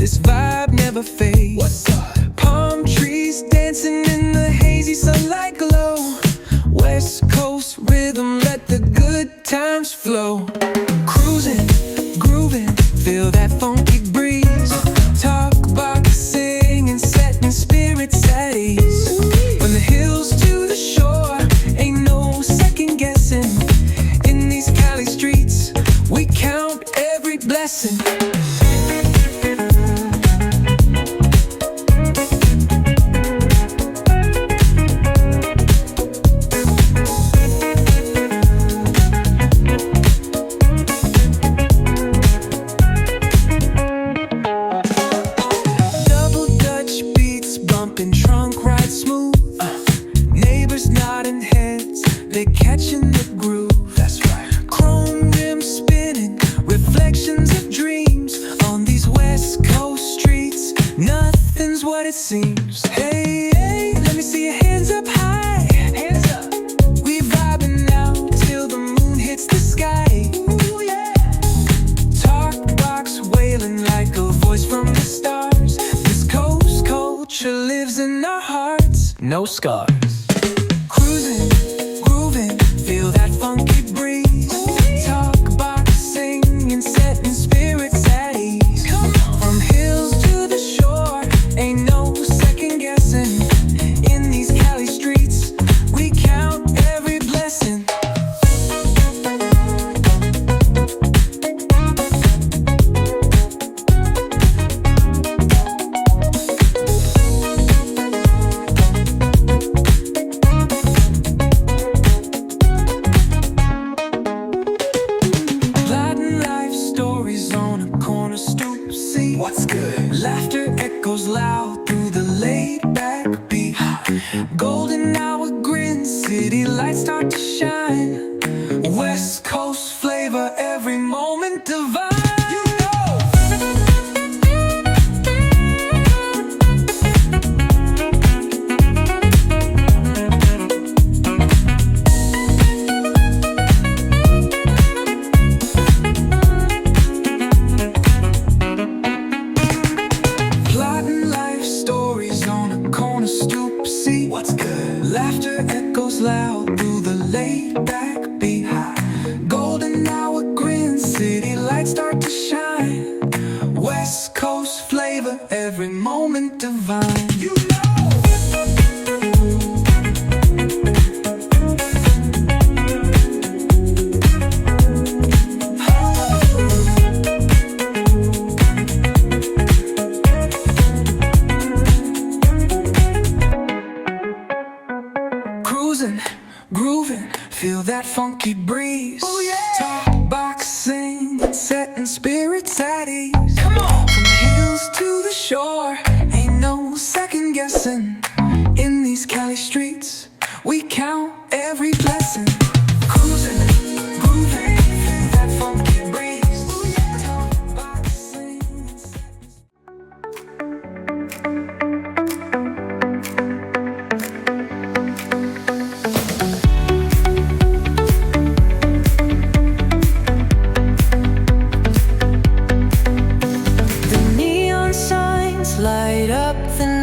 this vibe never fades. What's up? Palm trees dancing in the hazy sunlight glow. West Coast rhythm, let the good times flow. Cruising, grooving, feel that funky breeze. Talk about singing, setting spirits at ease. From the hills to the shore, ain't no second guessing. In these Cali streets, we count every blessing. They're catching the groove. That's right. Chrome rims spinning, reflections of dreams. On these West Coast streets, nothing's what it seems. Hey, hey, let me see your hands up high. Hands up. We vibing now till the moon hits the sky. Ooh, yeah. Talk box wailing like a voice from the stars. This coast culture lives in our hearts. No scars. Cruising, grooving, feel that funky breeze. Talk about singing, setting spirits at ease. From hills to the shore, ain't no second guessing. In these Cali streets, we count every blessing. What's good? Laughter echoes loud through the laid-back beat. Golden hour grin, city lights start to shine. West Coast flavor, every moment divine. You know. What's good? Laughter echoes loud through the laid-back beat. Golden hour grin, city lights start to shine. West Coast flavor, every moment divine. You know. Cruising, grooving, feel that funky breeze. Oh yeah. Talk boxing, setting spirits at ease. Come on. From the hills to the shore, ain't no second guessing. In these Cali streets, we count every blessing. Cruising, grooving, feel that funky breeze. Talk boxing, light up the